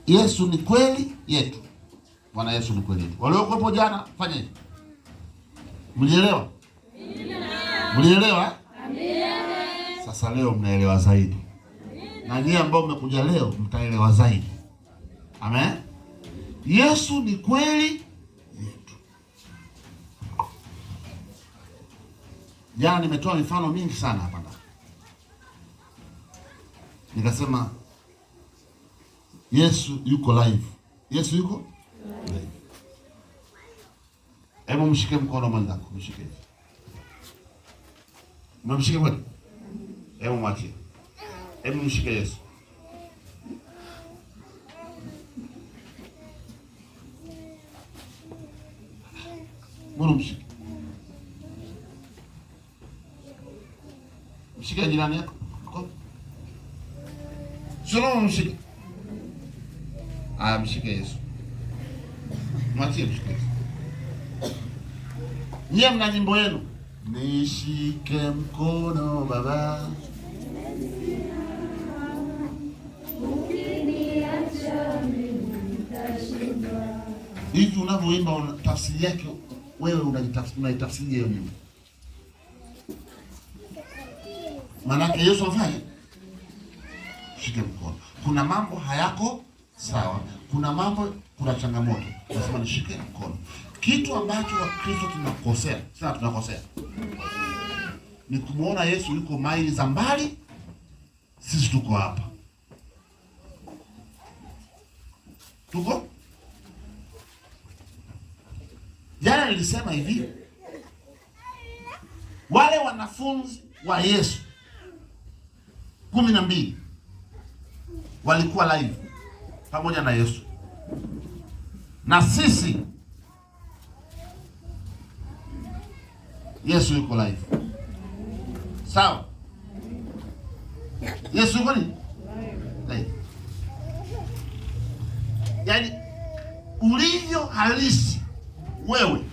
Yesu ni kweli yetu. Bwana Yesu ni kweli yetu. Waliokuwepo jana fanya hivi. Mlielewa? Mlielewa? Sasa leo mnaelewa zaidi. Na nyinyi ambao mmekuja leo mtaelewa zaidi. Amen. Yesu ni kweli yetu. Jana nimetoa mifano mingi sana hapa ndani. Nikasema Yesu yuko live. Yesu yuko live. Hebu mshike mkono mwenzako, mshike. Mshike kweli? Hebu mwachie. Hebu mshike Yesu. Mbona mshike? Mshike jirani yako. Sio mshike. Mshike Yesu. Mwachie mshike Yesu. Nyie mna nyimbo yenu. Nishike mkono Baba. Hivi unavyoimba tafsiri yake wewe unaitafsiri hiyo nyimbo. Maana Yesu afanye shike mkono. Kuna mambo hayako sawa. Kuna mambo, kuna changamoto. Nasema nishike mkono. Kitu ambacho Wakristo tunakosea, sasa tunakosea, ni kumuona Yesu yuko maili za mbali, sisi tuko hapa. Tuko? Jana nilisema hivi, wale wanafunzi wa Yesu 12 walikuwa live pamoja na Yesu. Na sisi Yesu yuko live. Sawa? Yesu yuko nini? Live. Yaani ulivyo halisi wewe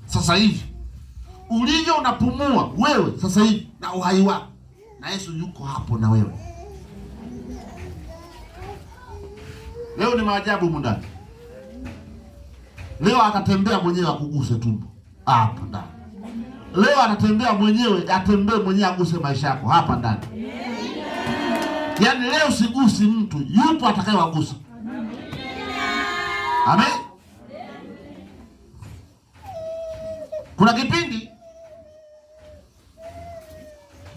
sasa hivi, ulivyo unapumua wewe sasa hivi na uhai wako, na Yesu yuko hapo na wewe. Leo ni maajabu mundani. Leo atatembea mwenyewe akuguse tumbo hapa ndani. Leo anatembea mwenyewe, atembee mwenyewe aguse maisha yako hapa ndani. Yaani leo sigusi mtu, yupo atakayewagusa. Amen. Kuna kipindi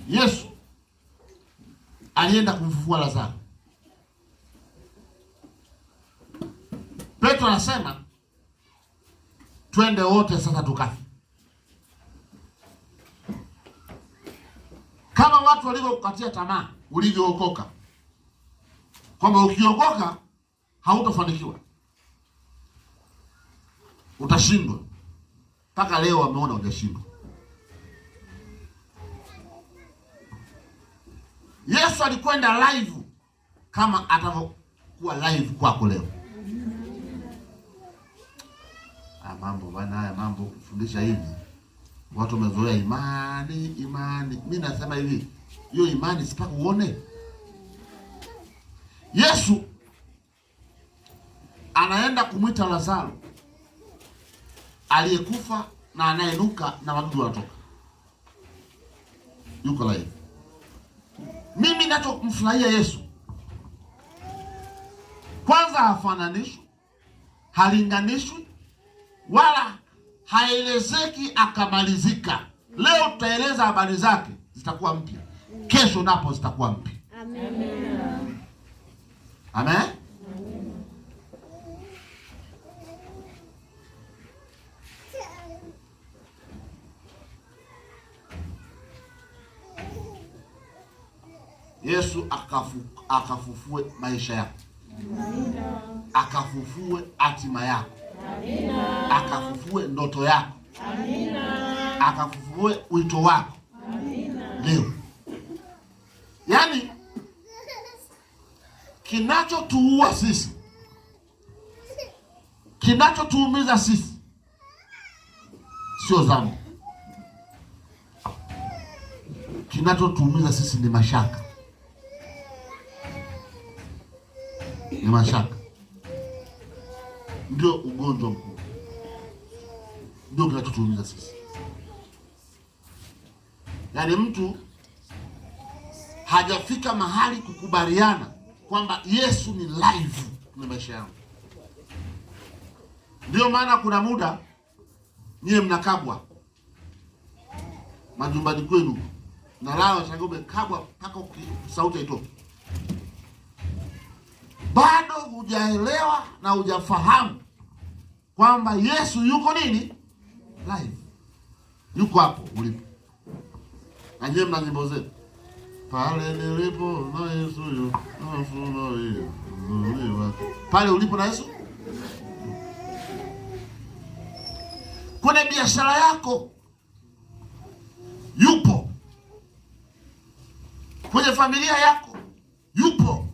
Yesu alienda kumfufua Lazaro. Petro anasema twende wote sasa tukafe. Kama watu walivyokukatia tamaa, ulivyookoka, kwamba ukiokoka hautafanikiwa, utashindwa. Mpaka leo wameona hujashindwa. Yesu alikwenda live kama atavyokuwa live kwako leo. Mambo bana, haya mambo kufundisha hivi, watu wamezoea imani. Mimi nasema hivi, hiyo imani sipaka uone. Yesu anaenda kumwita Lazaro aliyekufa na anayenuka na wadudu wanatoka. Yuko live. Mimi nachomfurahia Yesu, kwanza hafananishwi, halinganishwi, wala haelezeki akamalizika. Leo tutaeleza habari zake, zitakuwa mpya. Kesho napo zitakuwa mpya. Amen. Amen. Yesu akafufue maisha yako. Amina. Akafufue hatima yako. Amina. Akafufue ndoto yako. Amina. Akafufue wito wako. Amina. Leo. Yaani kinachotuua sisi, kinachotuumiza sisi sio dhambi. Kinachotuumiza sisi ni mashaka. ni mashaka. Ndio ugonjwa mkuu, ndio kinachotuumiza sisi. Yaani mtu hajafika mahali kukubaliana kwamba Yesu ni live kwenye maisha yangu. Ndio maana kuna muda nyie mnakabwa majumbani kwenu na lao chagobe kabwa mpaka sauti haitoki. Bado hujaelewa na hujafahamu kwamba Yesu yuko nini? Live. Yuko hapo ulipo. Na nyie mna nyimbo zetu. Pale nilipo na Yesu yuko. Pale ulipo na Yesu. Kwenye biashara yako yupo. Kwenye familia yako yupo.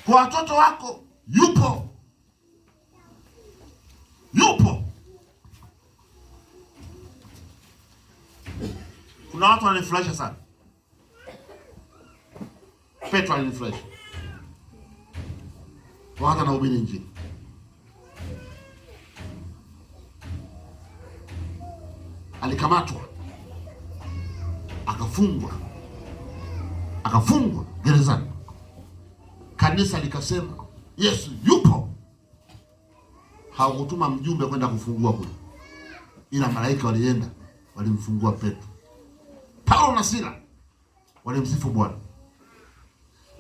Kwa watoto wako yupo. Yupo. Kuna watu wananifurahisha sana. Petro alinifurahisha wakati anahubiri Injili. Alikamatwa, akafungwa gerezani. Kanisa likasema Yesu yupo. Hawakutuma mjumbe kwenda kufungua kule, ila malaika walienda, walimfungua Petro. Paulo na Sila walimsifu Bwana.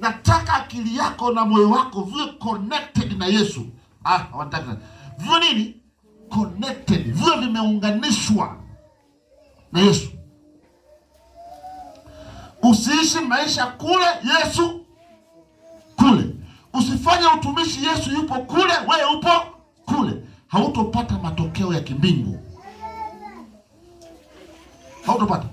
Nataka akili yako na moyo wako viwe connected na Yesu. Hawataka viwe nini? Connected, viwe vimeunganishwa na Yesu. Usiishi maisha kule, Yesu kule. Usifanye utumishi, Yesu yupo kule, wewe upo kule. Hautopata matokeo ya kimbingu. Hautopata.